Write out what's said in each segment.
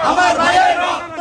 আমার ভাইয়ের রক্ত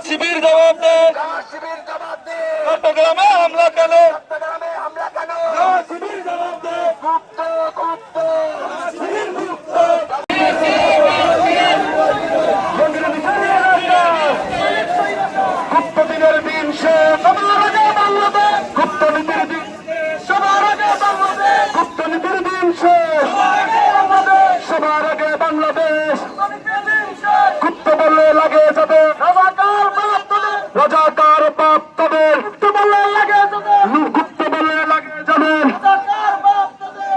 শিবির জবাব দে, চট্টগ্রামে হামলা কেন, শিবির জবাব দে, গুপ্ত গুপ্ত গুপ্ত দিনের দিন শেষ, সবার আগে বাংলাদেশ, গুপ্ত নীতির দিন সবার আগে বাংলাদেশ, গুপ্ত নীতির দিন শেষ, সবার আগে বাংলাদেশ, গুপ্ত বললে লাগে যাবে রাজাকার বাপ তাদের, গুপ্ত বললে লাগে যাবে, গুপ্ত বললে লাগে যাবে,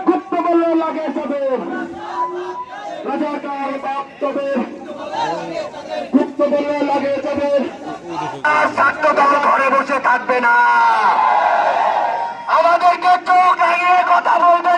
গুপ্ত বললে লাগে যাবে, রাজাকার বাপ তাদের, গুপ্ত বললে লাগে যাবে। ছাত্র দল ঘরে বসে থাকবে না, আমাদেরকে চোখ লাগিয়ে কথা বলবে।